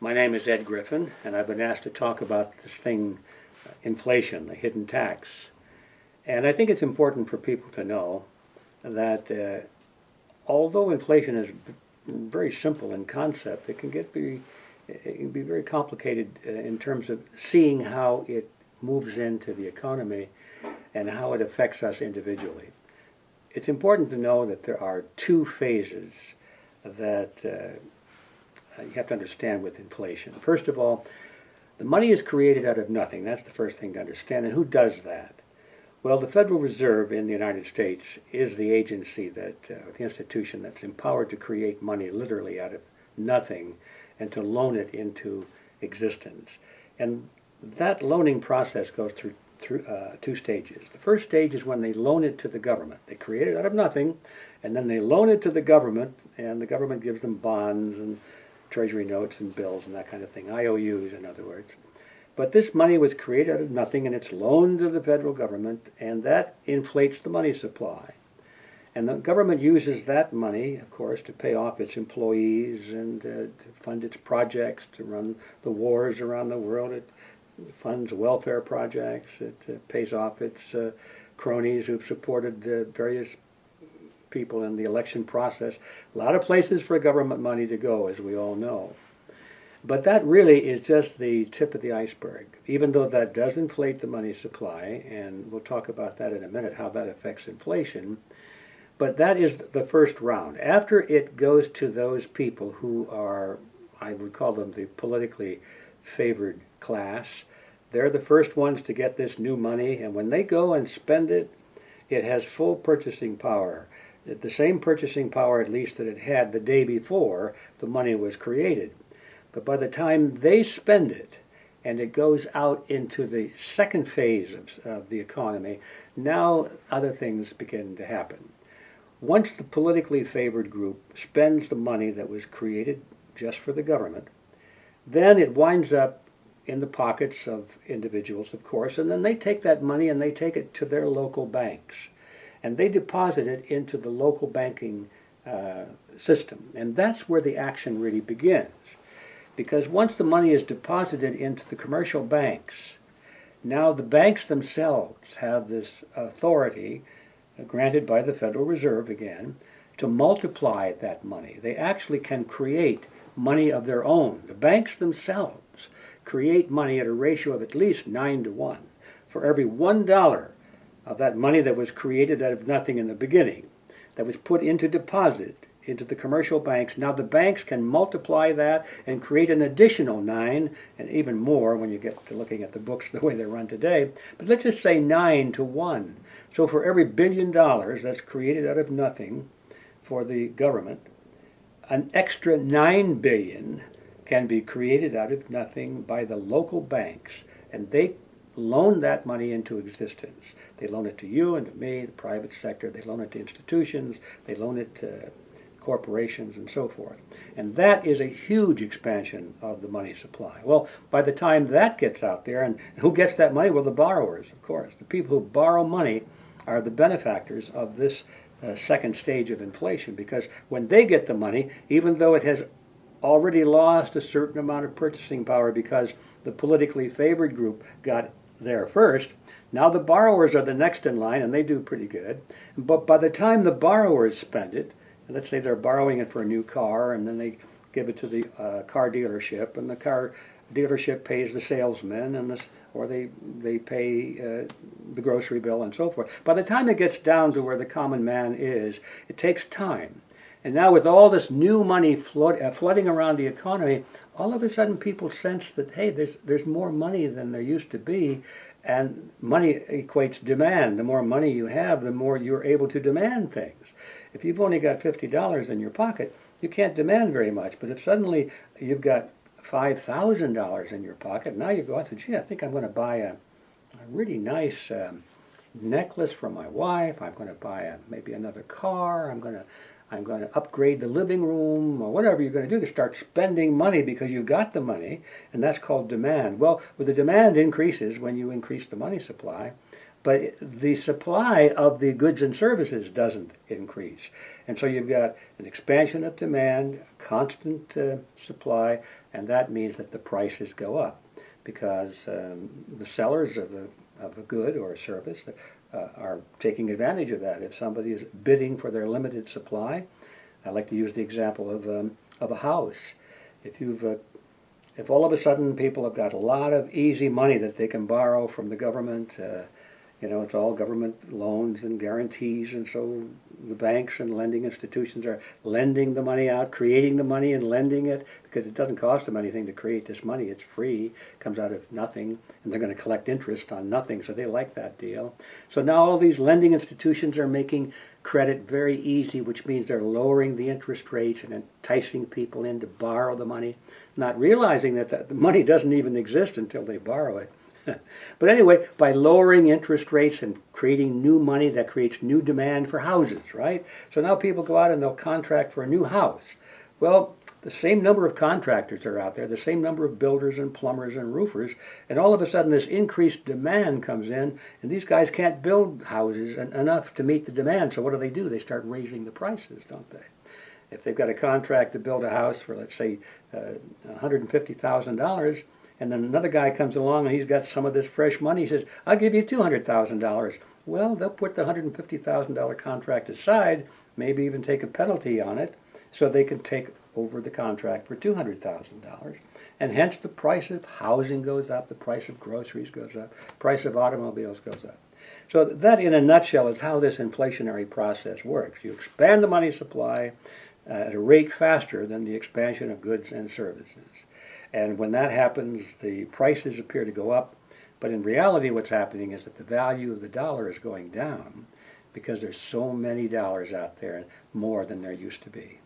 My name is Ed Griffin, and I've been asked to talk about this thing, inflation, the hidden tax. And I think it's important for people to know that although inflation is very simple in concept, it can be very complicated in terms of seeing how it moves into the economy and how it affects us individually. It's important to know that there are two phases that you have to understand with inflation. First of all, the money is created out of nothing. That's the first thing to understand. And who does that? Well, the Federal Reserve in the United States is the agency the institution that's empowered to create money literally out of nothing and to loan it into existence. And that loaning process goes through two stages. The first stage is when they loan it to the government. They create it out of nothing, and then they loan it to the government, and the government gives them bonds and treasury notes and bills and that kind of thing, IOUs in other words. But this money was created out of nothing, and it's loaned to the federal government, and that inflates the money supply. And the government uses that money, of course, to pay off its employees and to fund its projects, to run the wars around the world. It funds welfare projects. It pays off its cronies who've supported various people in the election process. A lot of places for government money to go, as we all know. But that really is just the tip of the iceberg, even though that does inflate the money supply, and we'll talk about that in a minute, how that affects inflation. But that is the first round. After it goes to those people who are, I would call them the politically favored class, they're the first ones to get this new money, and when they go and spend it, it has full purchasing power. The same purchasing power, at least, that it had the day before the money was created. But by the time they spend it, and it goes out into the second phase of the economy, now other things begin to happen. Once the politically favored group spends the money that was created just for the government, then it winds up in the pockets of individuals, of course, and then they take that money and they take it to their local banks. And they deposit it into the local banking system. And that's where the action really begins. Because once the money is deposited into the commercial banks, now the banks themselves have this authority, granted by the Federal Reserve again, to multiply that money. They actually can create money of their own. The banks themselves create money at a ratio of at least 9 to 1. For every $1 of that money that was created out of nothing in the beginning, that was put into deposit into the commercial banks, now the banks can multiply that and create an additional 9, and even more when you get to looking at the books the way they're run today. But let's just say 9 to 1. So for every $1 billion that's created out of nothing for the government, an extra 9 billion can be created out of nothing by the local banks, and they loan that money into existence. They loan it to you and to me, the private sector. They loan it to institutions. They loan it to corporations and so forth. And that is a huge expansion of the money supply. Well, by the time that gets out there, and who gets that money? Well, the borrowers, of course. The people who borrow money are the benefactors of this second stage of inflation, because when they get the money, even though it has already lost a certain amount of purchasing power because the politically favored group got there first, now the borrowers are the next in line, and they do pretty good. But by the time the borrowers spend it, and let's say they're borrowing it for a new car, and then they give it to the car dealership, and the car dealership pays the salesman, or they pay the grocery bill and so forth. By the time it gets down to where the common man is, it takes time. And now with all this new money flooding around the economy, all of a sudden people sense that, hey, there's more money than there used to be, and money equates demand. The more money you have, the more you're able to demand things. If you've only got $50 in your pocket, you can't demand very much. But if suddenly you've got $5,000 in your pocket, now you go out and say, gee, I think I'm going to buy a really nice necklace for my wife. I'm going to buy maybe another car. I'm going to upgrade the living room, or whatever you're going to do to start spending money because you got the money, and that's called demand. Well, when the demand increases, when you increase the money supply, but the supply of the goods and services doesn't increase. And so you've got an expansion of demand, constant supply, and that means that the prices go up because the sellers of a good or a service are taking advantage of that. If somebody is bidding for their limited supply, I like to use the example of a house. If all of a sudden people have got a lot of easy money that they can borrow from the government, it's all government loans and guarantees, and so the banks and lending institutions are lending the money out, creating the money and lending it, because it doesn't cost them anything to create this money. It's free, comes out of nothing, and they're going to collect interest on nothing, so they like that deal. So now all these lending institutions are making credit very easy, which means they're lowering the interest rates and enticing people in to borrow the money, not realizing that the money doesn't even exist until they borrow it. But anyway, by lowering interest rates and creating new money, that creates new demand for houses, right? So now people go out and they'll contract for a new house. Well, the same number of contractors are out there, the same number of builders and plumbers and roofers, and all of a sudden this increased demand comes in, and these guys can't build houses enough to meet the demand. So what do? They start raising the prices, don't they? If they've got a contract to build a house for, let's say, $150,000, and then another guy comes along and he's got some of this fresh money. He says, I'll give you $200,000. Well, they'll put the $150,000 contract aside, maybe even take a penalty on it, so they can take over the contract for $200,000. And hence the price of housing goes up, the price of groceries goes up, the price of automobiles goes up. So that, in a nutshell, is how this inflationary process works. You expand the money supply at a rate faster than the expansion of goods and services. And when that happens, the prices appear to go up. But in reality, what's happening is that the value of the dollar is going down because there's so many dollars out there, more than there used to be.